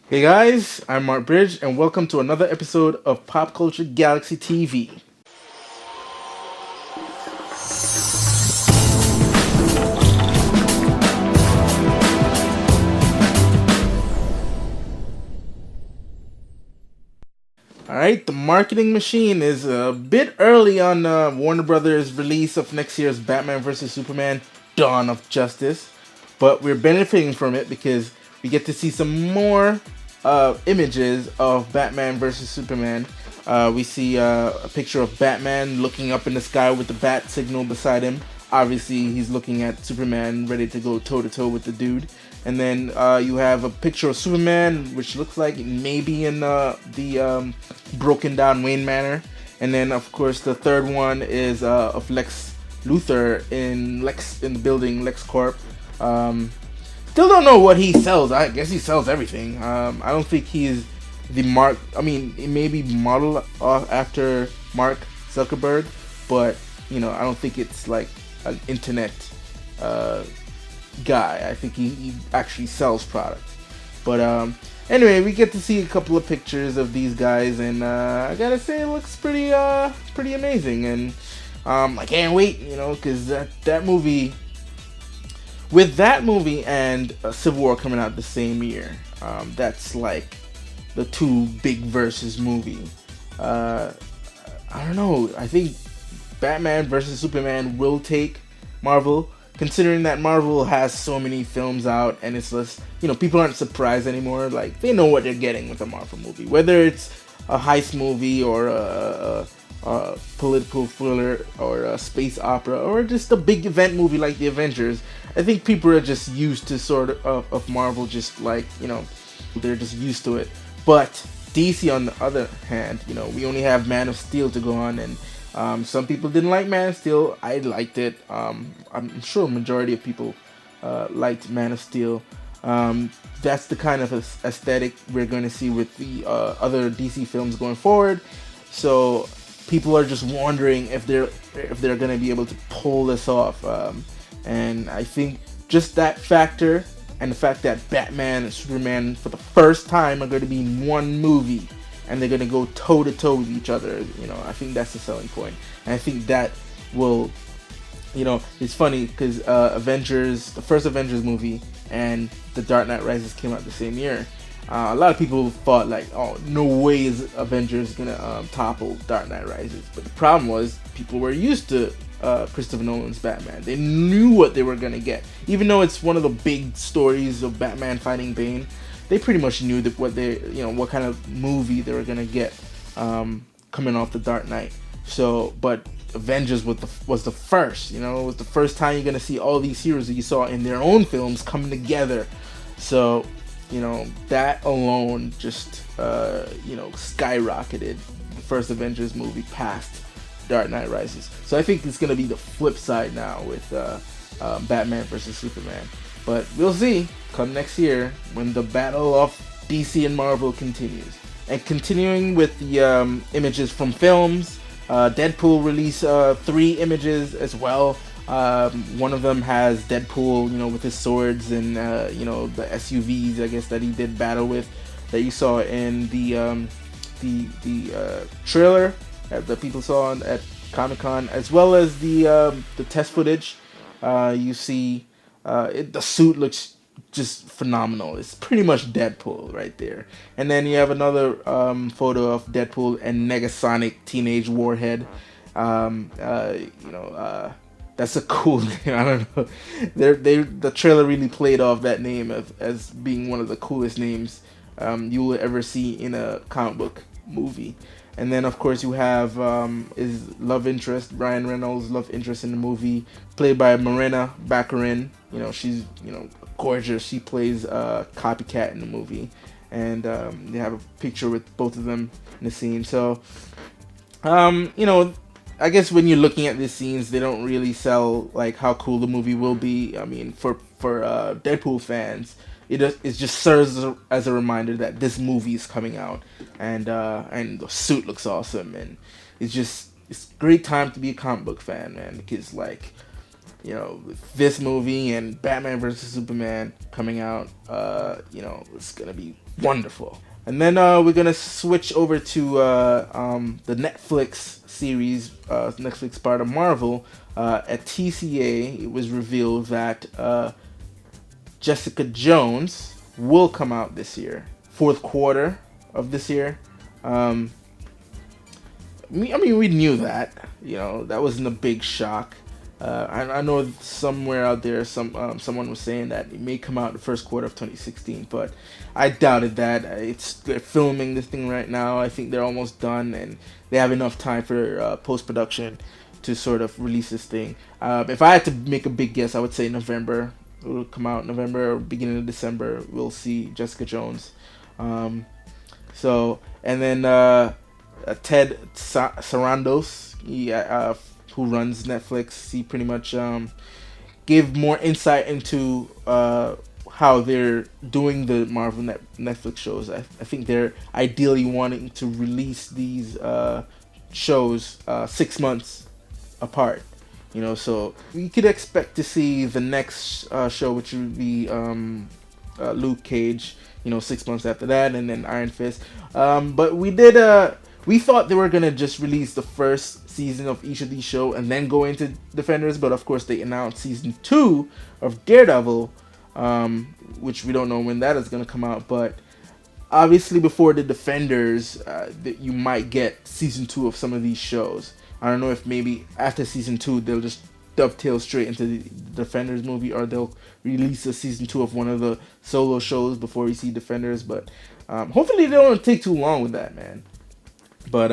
Hey guys, I'm Mark Bridge, and welcome to another episode of Pop Culture Galaxy TV. Alright, the marketing machine is a bit early on Warner Brothers' release of next year's Batman vs. Superman Dawn of Justice, but we're benefiting from it because we get to see some more images of Batman vs. Superman. We see a picture of Batman looking up in the sky with the bat signal beside him. Obviously, he's looking at Superman, ready to go toe to toe with the dude. And then you have a picture of Superman, which looks like maybe in the broken down Wayne Manor. And then, of course, the third one is of Lex Luthor in the building LexCorp. Still don't know what he sells. I guess he sells everything. I don't think he's the Mark. I mean, it may be modeled after Mark Zuckerberg, but I don't think it's like an internet uh, guy. I think he actually sells products. But anyway, we get to see a couple of pictures of these guys, and I gotta say, it looks pretty amazing, and I can't wait, because that movie, with that movie and Civil War coming out the same year, that's like the two big versus movie. Uh, I don't know. I think Batman versus Superman will take Marvel, considering that Marvel has so many films out, and it's just people aren't surprised anymore. Like they know what they're getting with a Marvel movie, whether it's a heist movie or a political thriller or a space opera or just a big event movie like the Avengers. I think people are just used to of Marvel, just like they're just used to it. But DC, on the other hand, we only have Man of Steel to go on, and some people didn't like Man of Steel. I liked it. I'm sure a majority of people liked Man of Steel. That's the kind of aesthetic we're going to see with the other DC films going forward. So people are just wondering if they're going to be able to pull this off. And I think just that factor, and the fact that Batman and Superman for the first time are going to be in one movie, and they're going to go toe to toe with each other. I think that's the selling point, and I think that will, it's funny because the first Avengers movie, and The Dark Knight Rises came out the same year. A lot of people thought like, oh, no way is Avengers gonna topple Dark Knight Rises. But the problem was people were used to Christopher Nolan's Batman. They knew what they were gonna get, even though it's one of the big stories of Batman fighting Bane. They pretty much knew that what kind of movie they were gonna get coming off the Dark Knight. So, but Avengers was the first. It was the first time you're gonna see all these heroes that you saw in their own films coming together. So that alone just skyrocketed the first Avengers movie past Dark Knight Rises. So I think it's gonna be the flip side now with Batman versus Superman. But we'll see come next year when the battle of DC and Marvel continues. And continuing with the images from films, Deadpool released 3 images as well. One of them has Deadpool, with his swords and the SUVs, I guess, that he did battle with, that you saw in the trailer that people saw at Comic-Con, as well as the test footage. You see, the suit looks just phenomenal. It's pretty much Deadpool right there. And then you have another photo of Deadpool and Negasonic Teenage Warhead. That's a cool name. I don't know. The trailer really played off that name as being one of the coolest names you will ever see in a comic book movie. And then, of course, you have his love interest, Ryan Reynolds' love interest in the movie, played by Morena Baccarin. She's gorgeous. She plays Copycat in the movie, and they have a picture with both of them in the scene. So, I guess when you're looking at these scenes, they don't really sell like how cool the movie will be. I mean, for Deadpool fans, it just serves as a reminder that this movie is coming out, and the suit looks awesome, and it's a great time to be a comic book fan, man, because like with this movie and Batman versus Superman coming out, it's gonna be wonderful. And then we're gonna switch over to the Netflix series, Netflix part of Marvel. At TCA, it was revealed that Jessica Jones will come out this year, fourth quarter of this year. Um, we knew that. That wasn't a big shock. I know somewhere out there, someone was saying that it may come out the first quarter of 2016, but I doubted that. They're filming this thing right now. I think they're almost done, and they have enough time for post production to sort of release this thing. If I had to make a big guess, I would say November. It will come out in November or beginning of December. We'll see Jessica Jones. And then Ted Sarandos, who runs Netflix, he pretty much gave more insight into how they're doing the Marvel Netflix shows. I think they're ideally wanting to release these shows 6 months apart. So we could expect to see the next show, which would be Luke Cage, 6 months after that, and then Iron Fist. But we thought they were gonna just release the first season of each of these shows and then go into Defenders, but of course they announced season 2 of Daredevil, which we don't know when that is gonna come out. But obviously, before the Defenders, that you might get season 2 of some of these shows. I don't know if maybe after season 2 they'll just dovetail straight into the Defenders movie, or they'll release a season 2 of one of the solo shows before we see Defenders. But hopefully they don't take too long with that, man. But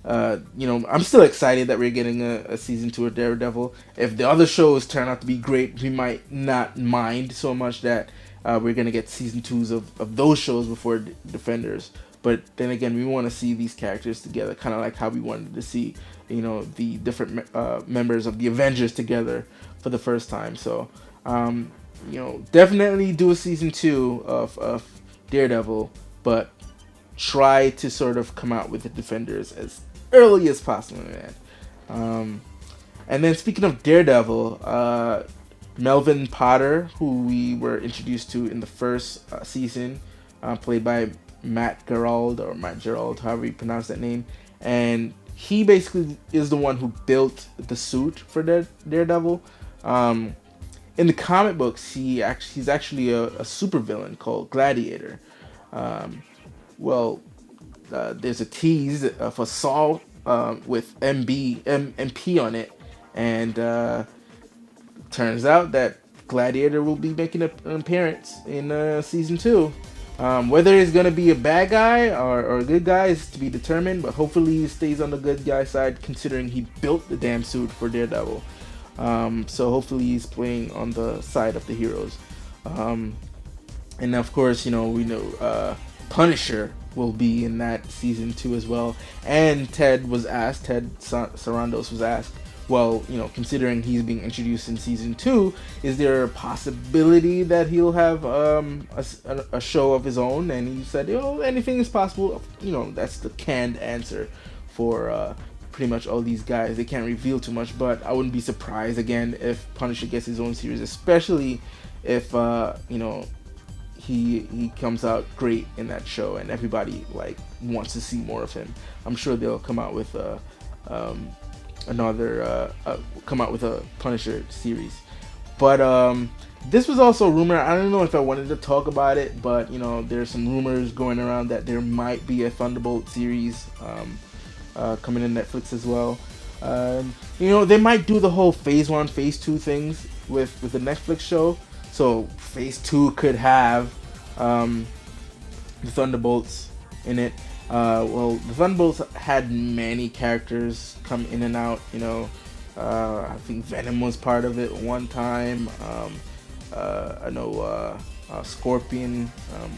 I'm still excited that we're getting a season 2 of Daredevil. If the other shows turn out to be great, we might not mind so much that we're gonna get season 2s of those shows before Defenders. But then again, we want to see these characters together, kind of like how we wanted to see, the different members of the Avengers together for the first time. So, definitely do a season 2 of Daredevil, but try to sort of come out with the Defenders as early as possible, man. And then speaking of Daredevil, Melvin Potter, who we were introduced to in the first season, played by Matt Gerald, however you pronounce that name, and he basically is the one who built the suit for Daredevil. In the comic books, he's actually a supervillain called Gladiator. There's a tease for Saul with MP on it, and turns out that Gladiator will be making an appearance in season 2. Whether he's gonna be a bad guy or a good guy is to be determined, but hopefully he stays on the good guy side, considering he built the damn suit for Daredevil. So hopefully he's playing on the side of the heroes. And of course, we know Punisher will be in that season 2 as well. And Ted Sarandos was asked, well, considering he's being introduced in season 2, is there a possibility that he'll have a show of his own? And he said, anything is possible. That's the canned answer for pretty much all these guys. They can't reveal too much, but I wouldn't be surprised again if Punisher gets his own series, especially if he comes out great in that show and everybody wants to see more of him. I'm sure they'll come out with come out with a Punisher series. But this was also a rumor. I don't know if I wanted to talk about it, but there's some rumors going around that there might be a Thunderbolt series coming to Netflix as well. They might do the whole phase 1, phase 2 things with the Netflix show. So phase 2 could have the Thunderbolts in it. The Thunderbolts had many characters come in and out. I think Venom was part of it one time. I know Scorpion,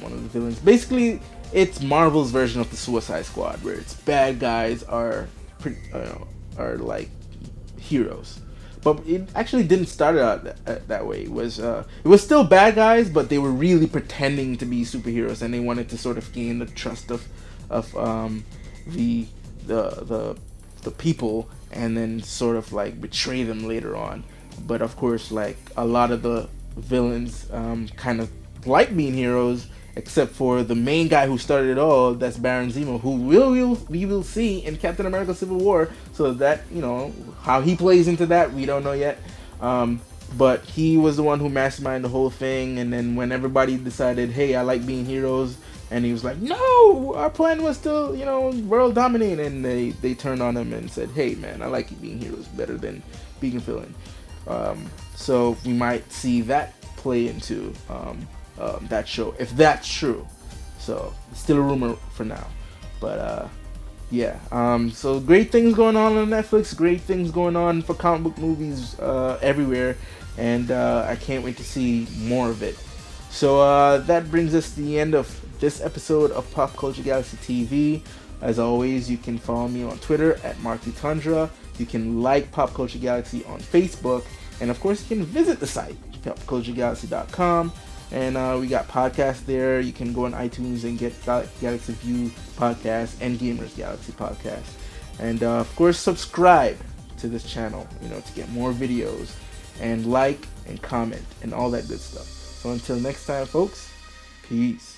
one of the villains. Basically, it's Marvel's version of the Suicide Squad, where its bad guys are like heroes. But it actually didn't start out that way. It was still bad guys, but they were really pretending to be superheroes, and they wanted to sort of gain the trust of the people, and then sort of betray them later on. But of course, like a lot of the villains kind of like being heroes, except for the main guy who started it all. That's Baron Zemo, who we will see in Captain America: Civil War. So that, how he plays into that, we don't know yet. Um, but he was the one who masterminded the whole thing. And then when everybody decided, hey, I like being heroes, and he was like, no, our plan was to, world dominate. And they turned on him and said, hey, man, I like you being heroes better than being a villain. So we might see that play into that show, if that's true. So it's still a rumor for now, but yeah. So great things going on Netflix. Great things going on for comic book movies everywhere, and I can't wait to see more of it. So that brings us to the end of this episode of Pop Culture Galaxy TV. As always, you can follow me on Twitter at MarkTundra. You can like Pop Culture Galaxy on Facebook, and of course, you can visit the site popculturegalaxy.com. And we got podcasts there. You can go on iTunes and get Galaxy View podcast and Gamers Galaxy podcast. And of course, subscribe to this channel, to get more videos, and like and comment and all that good stuff. So until next time, folks, peace.